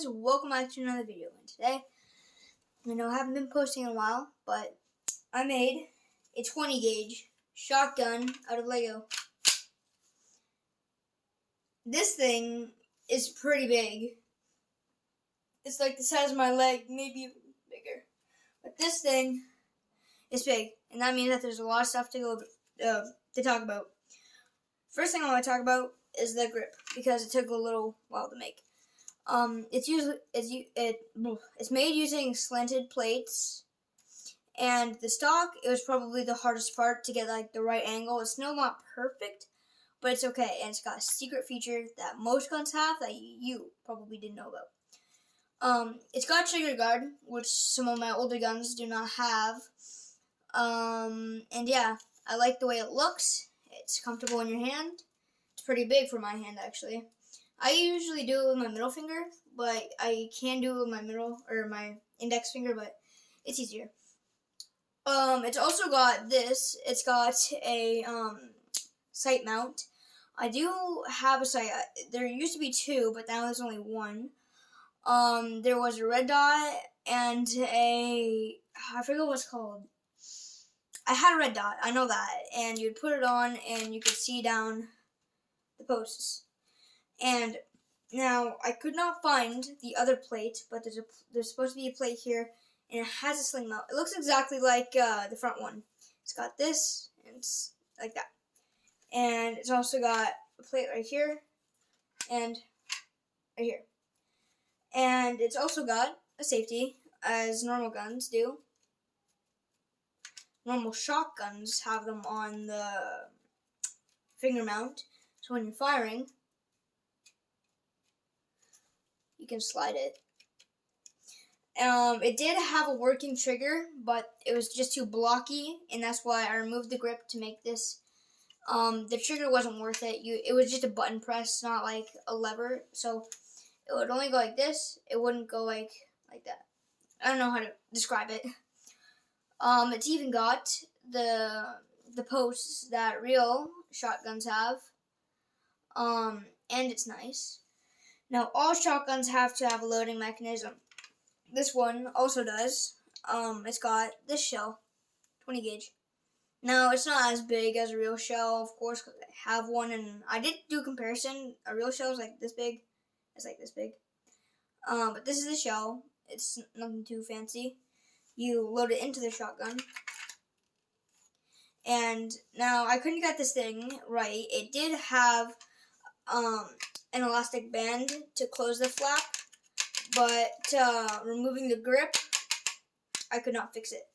guys, welcome back to another video. And today, I know I haven't been posting in a while, but I made a 20 gauge shotgun out of Lego. This thing is pretty big. It's like the size of my leg, maybe bigger. But this thing is big, and that means that there's a lot of stuff to talk about. First thing I want to talk about is the grip, because it took a little while to make. It's made using slanted plates, and the stock, it was probably the hardest part to get like the right angle. It's still not perfect, but it's okay, and it's got a secret feature that most guns have that you probably didn't know about. It's got a trigger guard, which some of my older guns do not have. And yeah, I like the way it looks. It's comfortable in your hand. It's pretty big for my hand, actually. I usually do it with my middle finger, but I can do it with my index finger, but it's easier. It's also got this. It's got a sight mount. I do have a sight. There used to be two, but now there's only one. There was a red dot and I forget what it's called. I had a red dot, I know that, and you'd put it on and you could see down the posts. And now I could not find the other plate, but there's supposed to be a plate here, and it has a sling mount. It looks exactly like the front one. It's got this, and it's like that. And it's also got a plate right here, and right here. And it's also got a safety, as normal guns do. Normal shotguns have them on the finger mount, so when you're firing, you can slide it. It did have a working trigger, but it was just too blocky, and that's why I removed the grip to make this. The trigger wasn't worth it. It was just a button press, not like a lever, so it would only go like this. It wouldn't go like that. I don't know how to describe it. It's even got the posts that real shotguns have. And it's nice. Now, all shotguns have to have a loading mechanism. This one also does. It's got this shell, 20 gauge. Now, it's not as big as a real shell, of course, because I have one, and I did do a comparison. A real shell is like this big. It's like this big. But this is the shell. It's nothing too fancy. You load it into the shotgun. And now, I couldn't get this thing right. It did have an elastic band to close the flap, but removing the grip, I could not fix it.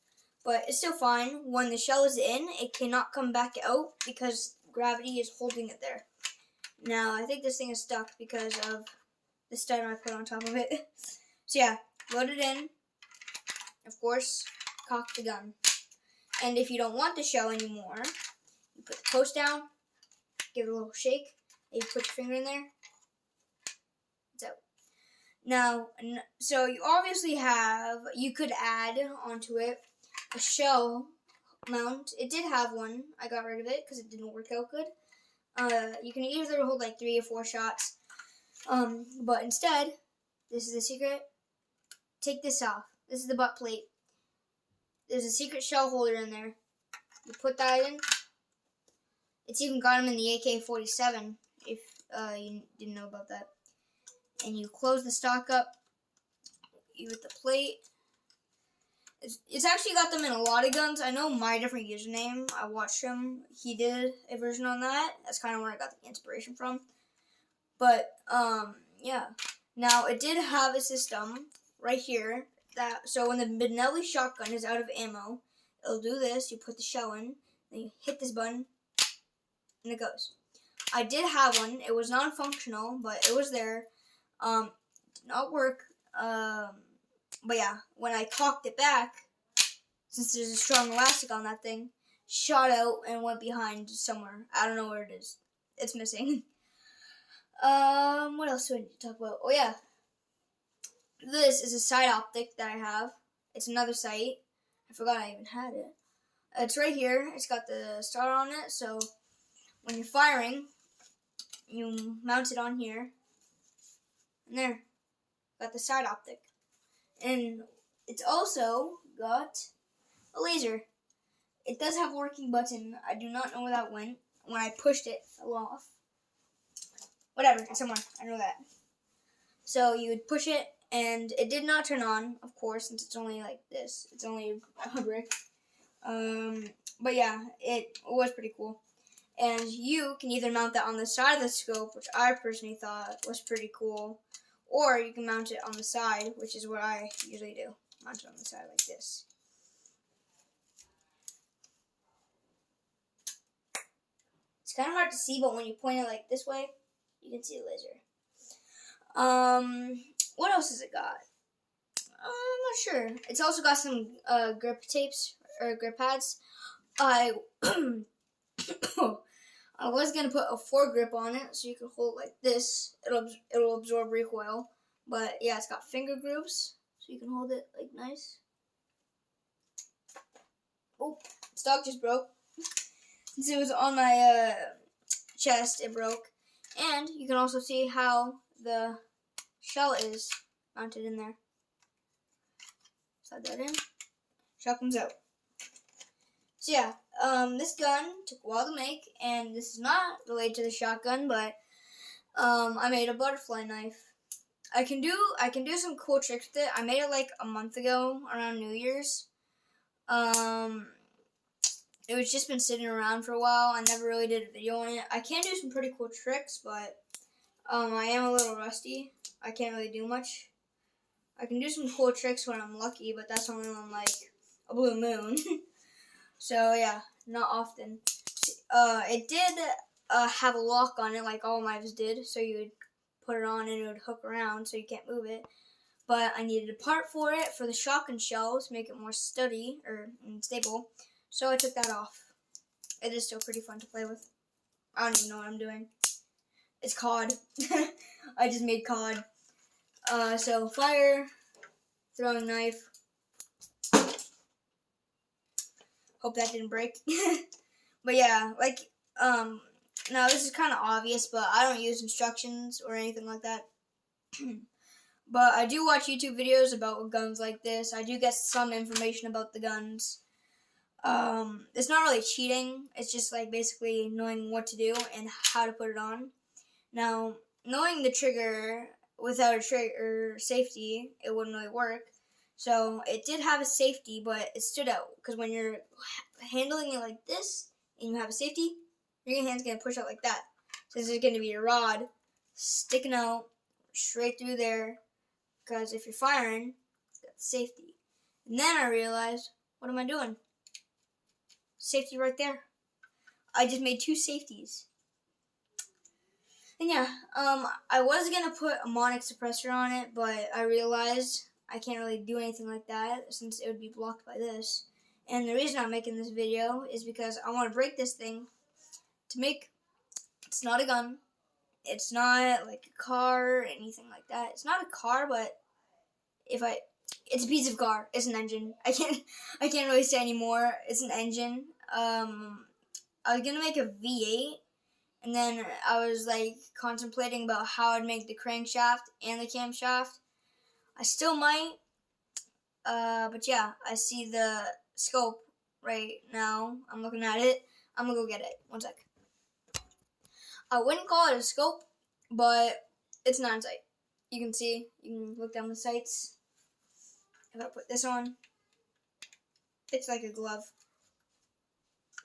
But it's still fine. When the shell is in, it cannot come back out because gravity is holding it there. Now, I think this thing is stuck because of the stud I put on top of it. So yeah, load it in. Of course, cock the gun. And if you don't want the shell anymore, you put the post down, give it a little shake, and you put your finger in there. It's out. Now, so you obviously you could add onto it a shell mount. It did have one. I got rid of it because it didn't work out good. You can either hold like 3 or 4 shots. But instead, this is the secret. Take this off. This is the butt plate. There's a secret shell holder in there. You put that in. It's even got them in the AK-47, if you didn't know about that. And you close the stock up. You hit the plate. It's actually got them in a lot of guns. I know my different username. I watched him. He did a version on that. That's kind of where I got the inspiration from. But, yeah. Now, it did have a system right here. So when the Benelli shotgun is out of ammo, it'll do this. You put the shell in, then you hit this button, and it goes. I did have one. It was non-functional, but it was there. Did not work. But yeah, when I cocked it back, since there's a strong elastic on that thing, shot out and went behind somewhere. I don't know where it is. It's missing. What else do I need to talk about? Oh yeah. This is a sight optic that I have. It's another sight. I forgot I even had it. It's right here. It's got the star on it, so when you're firing, you mount it on here. And there. got the side optic. And it's also got a laser. It does have a working button. I do not know where that went. When I pushed it, it fell off. Whatever, it's somewhere. I know that. So you would push it, and it did not turn on, of course, since it's only like this. It's only a brick. But yeah, it was pretty cool. And you can either mount that on the side of the scope, which I personally thought was pretty cool, or you can mount it on the side, which is what I usually do. Mount it on the side like this. It's kind of hard to see, but when you point it like this way, you can see the laser. What else has it got? I'm not sure. It's also got some grip tapes or grip pads. I I was gonna put a foregrip on it so you can hold it like this. It'll absorb recoil. But yeah, it's got finger grooves so you can hold it like nice. Oh, stock just broke. Since it was on my chest, it broke. And you can also see how the shell is mounted in there. Slide that in. Shell comes out. So yeah, this gun took a while to make, and this is not related to the shotgun, but I made a butterfly knife. I can do some cool tricks with it. I made it like a month ago around New Year's. It was just been sitting around for a while. I never really did a video on it. I can do some pretty cool tricks, but I am a little rusty. I can't really do much. I can do some cool tricks when I'm lucky, but that's only on like a blue moon. So yeah, not often. It did have a lock on it, like all knives did. So you would put it on and it would hook around, so you can't move it. But I needed a part for it for the shotgun shell to make it more sturdy or stable. So I took that off. It is still pretty fun to play with. I don't even know what I'm doing. It's COD. I just made COD. So fire, throwing knife. Hope that didn't break. But yeah, like, now this is kind of obvious, but I don't use instructions or anything like that. But I do watch YouTube videos about guns like this. I do get some information about the guns. It's not really cheating. It's just like basically knowing what to do and how to put it on. Now, knowing the trigger without a trigger safety, it wouldn't really work. So it did have a safety, but it stood out because when you're handling it like this and you have a safety, your hand's gonna push out like that. So there's gonna be a rod sticking out straight through there because if you're firing, it's got the safety. And then I realized, what am I doing? Safety right there. I just made 2 safeties. And yeah, I was gonna put a monic suppressor on it, but I realized I can't really do anything like that since it would be blocked by this. And the reason I'm making this video is because I want to break this thing to make, it's not a gun, it's not like a car or anything like that. It's not a car, but it's a piece of car. It's an engine. I can't really say anymore. It's an engine. I was gonna make a V8, and then I was like contemplating about how I'd make the crankshaft and the camshaft. I still might, but yeah, I see the scope right now. I'm looking at it. I'm gonna go get it. One sec. I wouldn't call it a scope, but it's 9 sight. You can see, you can look down the sights. If I put this on, it's like a glove.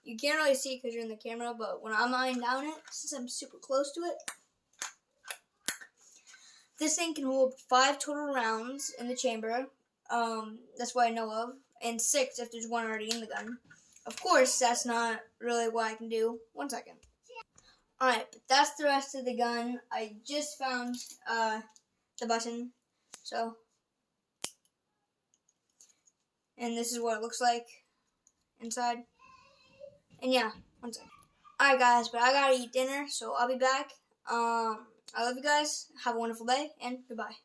You can't really see because you're in the camera, but when I'm lying down it, since I'm super close to it, this thing can hold 5 total rounds in the chamber. That's what I know of. And 6 if there's one already in the gun. Of course, that's not really what I can do. 1 second. Alright, but that's the rest of the gun. I just found the button. So, and this is what it looks like inside. And yeah, 1 second. Alright guys, but I gotta eat dinner, so I'll be back. I love you guys. Have a wonderful day, and goodbye.